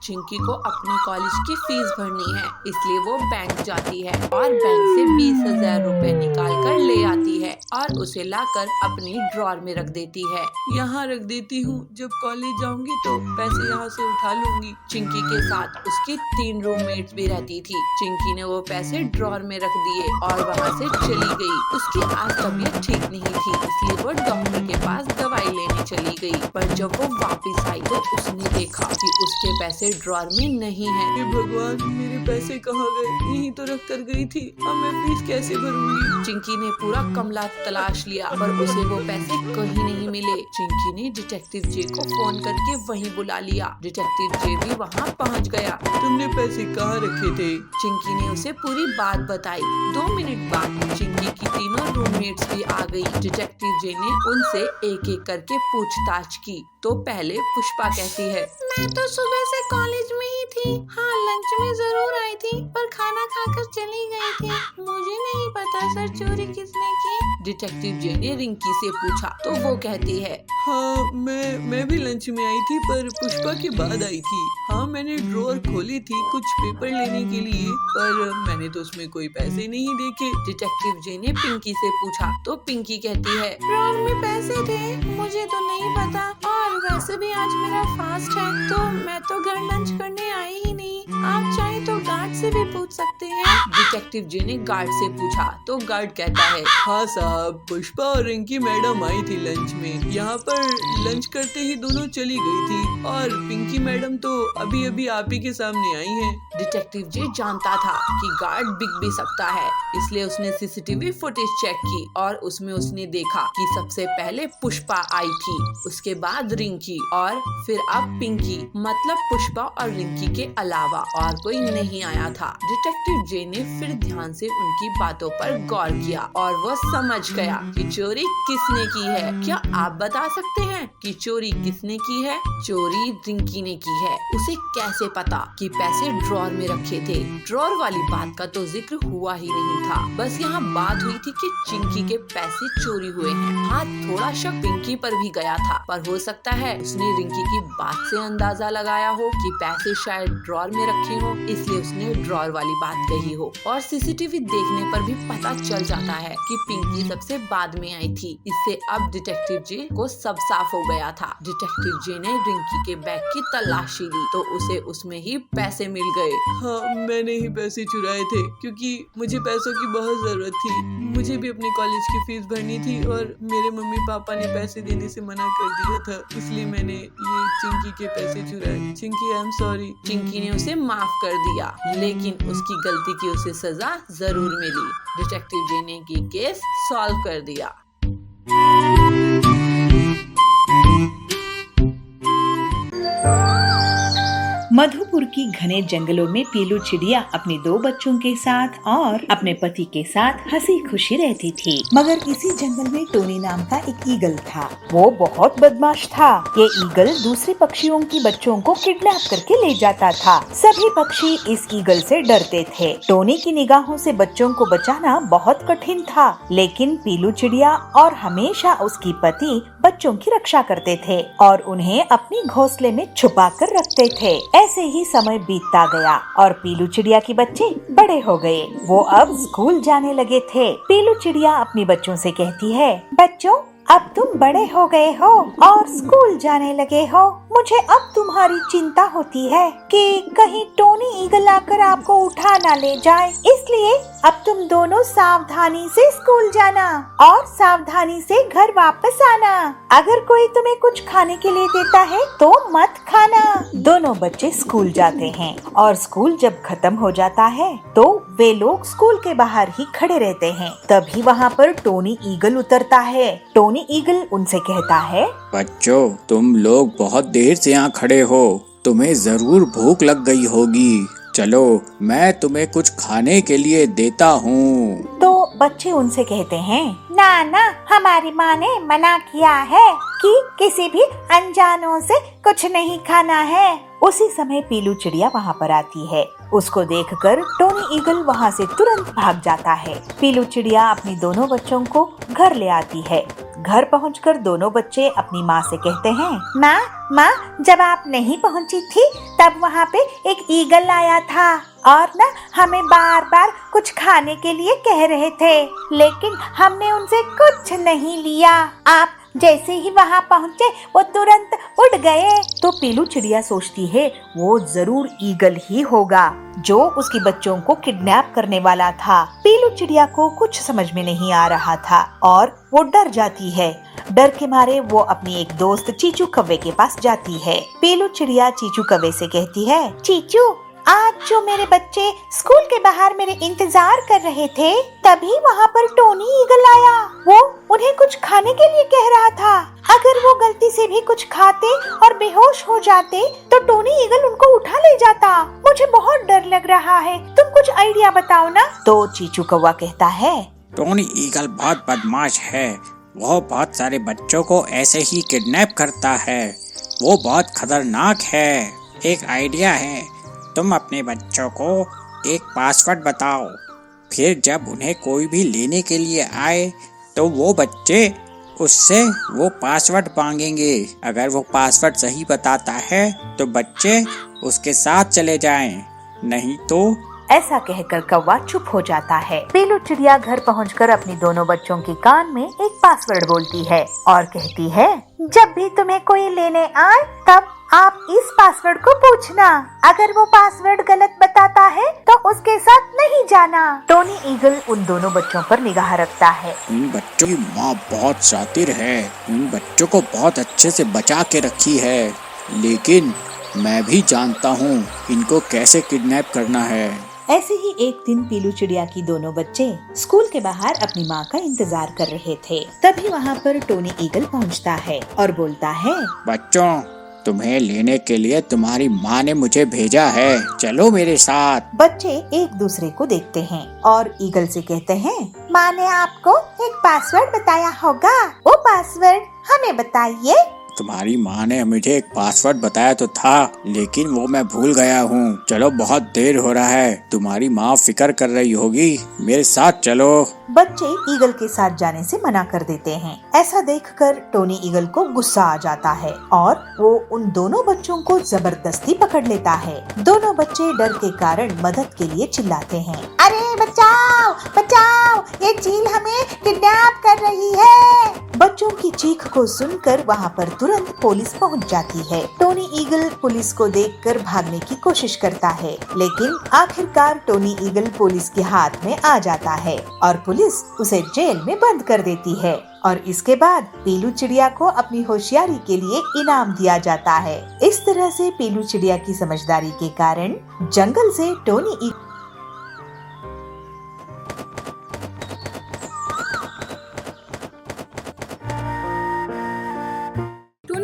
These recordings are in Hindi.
चिंकी को अपने कॉलेज की फीस भरनी है, इसलिए वो बैंक जाती है और बैंक से 20,000 रुपए निकाल कर ले आती है और उसे लाकर अपनी ड्रॉर में रख देती है। यहाँ रख देती हूँ, जब कॉलेज जाऊंगी तो पैसे यहाँ से उठा लूंगी। चिंकी के साथ उसकी 3 रूममेट्स भी रहती थी। चिंकी ने वो पैसे ड्रॉर में रख दिए और वहाँ से चली गई। उसकी आज तबीयत ठीक नहीं थी, इसलिए वो डॉक्टर के पास दवाई लेने चली गई। पर जब वो वापस आई तो उसने देखा कि उसके पैसे ड्रॉर में नहीं है। हे भगवान, मेरे पैसे कहाँ गए? यहीं तो रख कर गई थी, अब मैं फीस कैसे भरूंगी? चिंकी ने पूरा कमरा तलाश लिया पर उसे वो पैसे कहीं नहीं मिले। चिंकी ने डिटेक्टिव जे को फोन करके वहीं बुला लिया। डिटेक्टिव जे भी वहाँ पहुँच गया। तुमने पैसे कहाँ रखे थे? चिंकी ने उसे पूरी बात बताई। 2 मिनट बाद चिंकी की तीनों रूममेट्स भी आ गई। डिटेक्टिव जे ने उनसे एक एक करके पूछताछ की। तो पहले पुष्पा कहती है, मैं तो सुबह से कॉलेज में ही थी। हाँ, लंच में जरूर आई थी, पर खाना खाकर चली गई थी। मुझे नहीं पता सर चोरी किसने की। डिटेक्टिव जे ने रिंकी से पूछा तो वो कहती है, हाँ मैं भी लंच में आई थी, पर पुष्पा के बाद आई थी। हाँ, मैंने ड्रॉअर खोली थी कुछ पेपर लेने के लिए, पर मैंने तो उसमें कोई पैसे नहीं देखे। डिटेक्टिव जे ने पिंकी से पूछा तो पिंकी कहती है, ड्रॉअर में पैसे थे, मुझे तो नहीं पता, और वैसे भी आज मेरा फास्ट है तो मैं तो घर लंच करने आई ही नहीं। आप चाहे तो गार्ड से भी पूछ सकते हैं। डिटेक्टिव जे ने गार्ड से पूछा तो गार्ड कहता है, हाँ साहब, पुष्पा और रिंकी मैडम आई थी लंच में। यहाँ पर लंच करते ही दोनों चली गई थी और पिंकी मैडम तो अभी अभी आप ही के सामने आई हैं। डिटेक्टिव जे जानता था कि गार्ड बिक भी सकता है, इसलिए उसने सीसीटीवी फुटेज चेक की और उसमें उसने देखा कि सबसे पहले पुष्पा आई थी, उसके बाद रिंकी और फिर अब पिंकी। मतलब पुष्पा और रिंकी के अलावा और कोई नहीं आया था। डिटेक्टिव जे ने फिर ध्यान से उनकी बातों पर गौर किया और वो समझ गया कि चोरी किसने की है। क्या आप बता सकते हैं कि चोरी किसने की है? चोरी रिंकी ने की है। उसे कैसे पता कि पैसे ड्रॉअर में रखे थे? ड्रॉअर वाली बात का तो जिक्र हुआ ही नहीं था। बस यहाँ बात हुई थी कि चिंकी के पैसे चोरी हुए हैं। हाँ, थोड़ा शक पिंकी पर भी गया था, पर हो सकता है उसने रिंकी की बात से अंदाजा लगाया हो कि पैसे शायद ड्रॉअर में रखे हो, इसलिए उसने ड्रॉअर वाली बात कही हो। और सीसीटीवी देखने पर भी पता चल जाता है कि पिंकी सबसे बाद में आई थी। इससे अब डिटेक्टिव जे को सब साफ हो गया था। डिटेक्टिव जे ने रिंकी के बैग की तलाशी ली तो उसे उसमें ही पैसे मिल गए। हाँ, मैंने ही पैसे चुराए थे क्योंकि मुझे पैसों की बहुत जरूरत थी। मुझे भी अपने कॉलेज की फीस भरनी थी और मेरे मम्मी पापा ने पैसे देने से मना कर दिया था, इसलिए मैंने ये चिंकी के पैसे चुराए। Chinki, I am sorry. Chinki ने उसे माफ कर दिया, लेकिन उसकी गलती की उसे सजा जरूर मिली। डिटेक्टिव जे ने की केस सॉल्व कर दिया। मधुपुर की घने जंगलों में पीलू चिड़िया अपने 2 बच्चों के साथ और अपने पति के साथ हंसी खुशी रहती थी। मगर इसी जंगल में टोनी नाम का एक ईगल था। वो बहुत बदमाश था। ये ईगल दूसरे पक्षियों की बच्चों को किडनैप करके ले जाता था। सभी पक्षी इस ईगल से डरते थे। टोनी की निगाहों से बच्चों को बचाना बहुत कठिन था, लेकिन पीलू चिड़िया और हमेशा उसकी पति बच्चों की रक्षा करते थे और उन्हें अपनी घोंसले में छुपा कर रखते थे। ऐसे ही समय बीतता गया और पीलू चिड़िया के बच्चे बड़े हो गए। वो अब स्कूल जाने लगे थे। पीलू चिड़िया अपने बच्चों से कहती है, बच्चों, अब तुम बड़े हो गए हो और स्कूल जाने लगे हो। मुझे अब तुम्हारी चिंता होती है कि कहीं टोनी ईगल आकर आपको उठा ना ले जाए, इसलिए अब तुम दोनों सावधानी से स्कूल जाना और सावधानी से घर वापस आना। अगर कोई तुम्हें कुछ खाने के लिए देता है तो मत खाना। दोनों बच्चे स्कूल जाते हैं और स्कूल जब खत्म हो जाता है तो वे लोग स्कूल के बाहर ही खड़े रहते हैं। तभी वहाँ पर टोनी ईगल उतरता है। टोनी ईगल उनसे कहता है, बच्चों, तुम लोग बहुत देर से यहाँ खड़े हो, तुम्हें जरूर भूख लग गई होगी। चलो, मैं तुम्हें कुछ खाने के लिए देता हूँ। तो बच्चे उनसे कहते हैं, ना ना, हमारी माँ ने मना किया है कि किसी भी अनजानों से कुछ नहीं खाना है। उसी समय पीलू चिड़िया वहाँ पर आती है। उसको देखकर टोनी ईगल वहाँ से तुरंत भाग जाता है। पीलू चिड़िया अपनी दोनों बच्चों को घर ले आती है। घर पहुंचकर दोनों बच्चे अपनी माँ से कहते हैं, माँ, जब आप नहीं पहुंची थी तब वहाँ पे एक ईगल आया था और ना हमें बार बार कुछ खाने के लिए कह रहे थे, लेकिन हमने उनसे कुछ नहीं लिया। आप जैसे ही वहाँ पहुँचे वो तुरंत उड़ गए। तो पीलू चिड़िया सोचती है वो जरूर ईगल ही होगा जो उसके बच्चों को किडनैप करने वाला था। पीलू चिड़िया को कुछ समझ में नहीं आ रहा था और वो डर जाती है। डर के मारे वो अपनी एक दोस्त चीचू कौवे के पास जाती है। पीलू चिड़िया चीचू कौवे से कहती है, चीचू, आज जो मेरे बच्चे स्कूल के बाहर मेरे इंतजार कर रहे थे, तभी वहाँ पर टोनी ईगल आया। वो उन्हें कुछ खाने के लिए कह रहा था। अगर वो गलती से भी कुछ खाते और बेहोश हो जाते तो टोनी ईगल उनको उठा ले जाता। मुझे बहुत डर लग रहा है, तुम कुछ आइडिया बताओ ना। तो चीचू कौवा कहता है, टोनी ईगल बहुत बदमाश है। वो बहुत सारे बच्चों को ऐसे ही किडनैप करता है। वो बहुत खतरनाक है। एक आइडिया है, तुम अपने बच्चों को एक पासवर्ड बताओ, फिर जब उन्हें कोई भी लेने के लिए आए तो वो बच्चे उससे वो पासवर्ड मांगेंगे। अगर वो पासवर्ड सही बताता है तो बच्चे उसके साथ चले जाएं, नहीं तो। ऐसा कहकर कौवा चुप हो जाता है। पीलू चिड़िया घर पहुंचकर अपनी दोनों बच्चों के कान में एक पासवर्ड बोलती है और कहती है, जब भी तुम्हें कोई लेने आए तब आप इस पासवर्ड को पूछना। अगर वो पासवर्ड गलत बताता है तो उसके साथ नहीं जाना। टोनी ईगल उन दोनों बच्चों पर निगाह रखता है। इन बच्चों की माँ बहुत शातिर है। इन बच्चों को बहुत अच्छे से बचा के रखी है, लेकिन मैं भी जानता हूँ इनको कैसे किडनैप करना है। ऐसे ही एक दिन पीलू चिड़िया की दोनों बच्चे स्कूल के बाहर अपनी माँ का इंतजार कर रहे थे। तभी वहाँ पर टोनी ईगल पहुँचता है और बोलता है, बच्चों, तुम्हें लेने के लिए तुम्हारी माँ ने मुझे भेजा है, चलो मेरे साथ। बच्चे एक दूसरे को देखते हैं और ईगल से कहते हैं, माँ ने आपको एक पासवर्ड बताया होगा, वो पासवर्ड हमें बताइए। तुम्हारी माँ ने मुझे एक पासवर्ड बताया तो था, लेकिन वो मैं भूल गया हूँ। चलो, बहुत देर हो रहा है, तुम्हारी माँ फिक्र कर रही होगी, मेरे साथ चलो। बच्चे ईगल के साथ जाने से मना कर देते हैं। ऐसा देखकर टोनी ईगल को गुस्सा आ जाता है और वो उन दोनों बच्चों को जबरदस्ती पकड़ लेता है। दोनों बच्चे डर के कारण मदद के लिए चिल्लाते हैं, अरे बचाओ बचाओ, ये चील हमें किडनैप कर रही है। बच्चों की चीख को सुनकर वहाँ पर तुरंत पुलिस पहुँच जाती है। टोनी ईगल पुलिस को देखकर भागने की कोशिश करता है, लेकिन आखिरकार टोनी ईगल पुलिस के हाथ में आ जाता है और पुलिस उसे जेल में बंद कर देती है। और इसके बाद पीलू चिड़िया को अपनी होशियारी के लिए इनाम दिया जाता है। इस तरह से पीलू चिड़िया की समझदारी के कारण जंगल से टोनी ईगल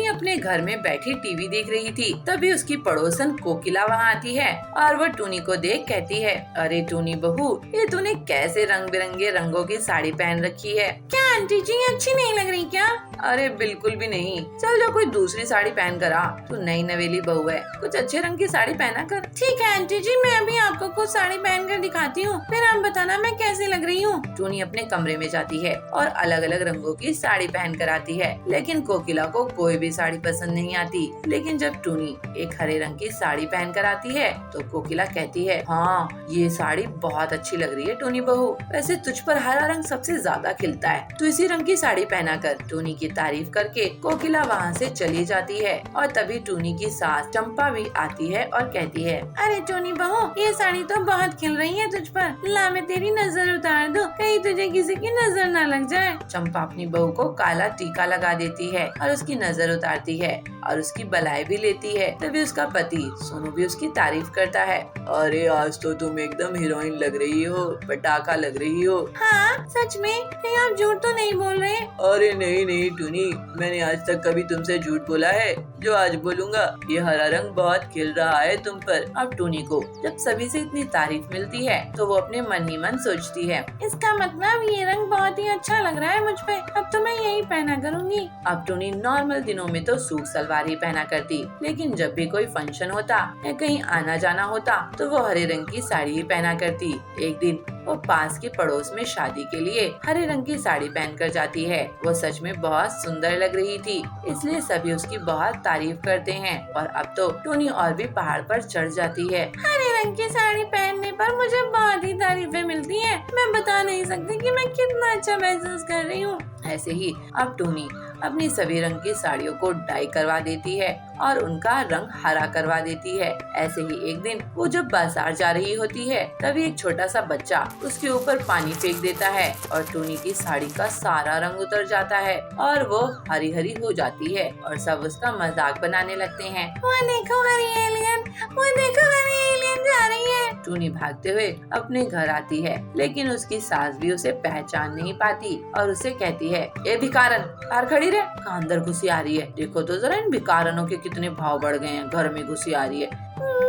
अपने घर में बैठी टीवी देख रही थी। तभी उसकी पड़ोसन कोकिला वहाँ आती है और वो टूनी को देख कहती है, अरे टूनी बहू, ये तूने कैसे रंग बिरंगे रंगों की साड़ी पहन रखी है? क्या आंटी जी, अच्छी नहीं लग रही क्या? अरे बिल्कुल भी नहीं, चल जा कोई दूसरी साड़ी पहन कर आ, तू नई नवेली बहू है, कुछ अच्छे रंग की साड़ी पहना कर। ठीक है आंटी जी, मैं अभी आपको कुछ साड़ी पहन कर दिखाती हूँ, फिर आप बताना मैं कैसी लग रही हूँ। टूनी अपने कमरे में जाती है और अलग अलग रंगों की साड़ी पहन कर आती है, लेकिन कोकिला को कोई भी साड़ी पसंद नहीं आती। लेकिन जब टूनी एक हरे रंग की साड़ी पहन कर आती है तो कोकिला कहती है, हाँ ये साड़ी बहुत अच्छी लग रही है टूनी बहू, वैसे तुझ पर हरा रंग सबसे ज्यादा खिलता है, तू इसी रंग की साड़ी पहना कर। टूनी की तारीफ करके कोकिला वहाँ से चली जाती है और तभी टूनी की सास चंपा भी आती है और कहती है, अरे टूनी बहू, ये साड़ी तो बहुत खिल रही है तुझ पर, ला मैं तेरी नजर उतार दूं, कहीं तुझे किसी की नजर न लग जाए। चंपा अपनी बहू को काला टीका लगा देती है और उसकी नजर उतारती है और उसकी बलाई भी लेती है। तभी उसका पति सोनू भी उसकी तारीफ करता है, अरे आज तो तुम एकदम हीरोइन लग रही हो, पटाखा लग रही हो। हाँ सच में, कहीं आप झूठ तो नहीं बोल रहे? अरे नहीं नहीं टूनी, मैंने आज तक कभी तुमसे झूठ बोला है? जो आज बोलूँगा। ये हरा रंग बहुत खिल रहा है तुम पर। अब टूनी को जब सभी से इतनी तारीफ मिलती है तो वो अपने मन ही मन सोचती है, इसका मतलब ये रंग बहुत ही अच्छा लग रहा है मुझ पे, अब तो मैं यही पहना करूँगी। अब टूनी नॉर्मल दिनों में तो सूट सलवार ही पहना करती, लेकिन जब भी कोई फंक्शन होता या कहीं आना जाना होता तो वो हरे रंग की साड़ी ही पहना करती। एक दिन वो पास के पड़ोस में शादी के लिए हरे रंग की साड़ी पहनकर जाती है। वो सच में बहुत सुंदर लग रही थी, इसलिए सभी उसकी बहुत तारीफ करते हैं। और अब तो टूनी और भी पहाड़ पर चढ़ जाती है। हरे रंग की साड़ी पहनने पर मुझे बहुत ही तारीफें मिलती हैं। मैं बता नहीं सकती कि मैं कितना अच्छा महसूस कर रही हूँ। ऐसे ही अब टूनी अपनी सभी रंग की साड़ियों को डाई करवा देती है और उनका रंग हरा करवा देती है। ऐसे ही एक दिन वो जब बाजार जा रही होती है तभी एक छोटा सा बच्चा उसके ऊपर पानी फेंक देता है और टूनी की साड़ी का सारा रंग उतर जाता है और वो हरी हरी हो जाती है और सब उसका मजाक बनाने लगते हैं। वो देखो हरी एलियन, वो देखो हरी एलियन जा रही है। टूनी भागते हुए अपने घर आती है, लेकिन उसकी सास भी उसे पहचान नहीं पाती और उसे कहती है, ए भिकारन, कार खड़ी रहे, कहाँ अंदर घुसी आ रही है। देखो तो जरा इन भिकारनों के कितने भाव बढ़ गए हैं, घर में घुसी आ रही है।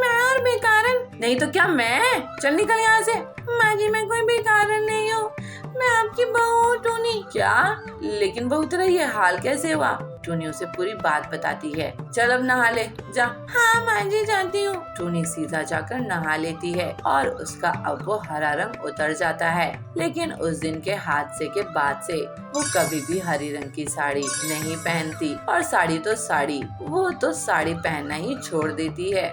मैं और भिकारन नहीं तो क्या मैं? चल निकल यहाँ से। माँ जी मैं कोई भिकारन नहीं हूँ, मैं आपकी बहू हूँ टूनी। क्या? लेकिन बहू तेरा ये हाल कैसे हुआ? टूनी उसे पूरी बात बताती है। चल अब नहा ले जा। हाँ माँ जी जाती हूँ। टूनी सीधा जाकर नहा लेती है और उसका अब वो हरा रंग उतर जाता है। लेकिन उस दिन के हादसे के बाद से वो कभी भी हरी रंग की साड़ी नहीं पहनती और साड़ी तो साड़ी, वो तो साड़ी पहनना ही छोड़ देती है।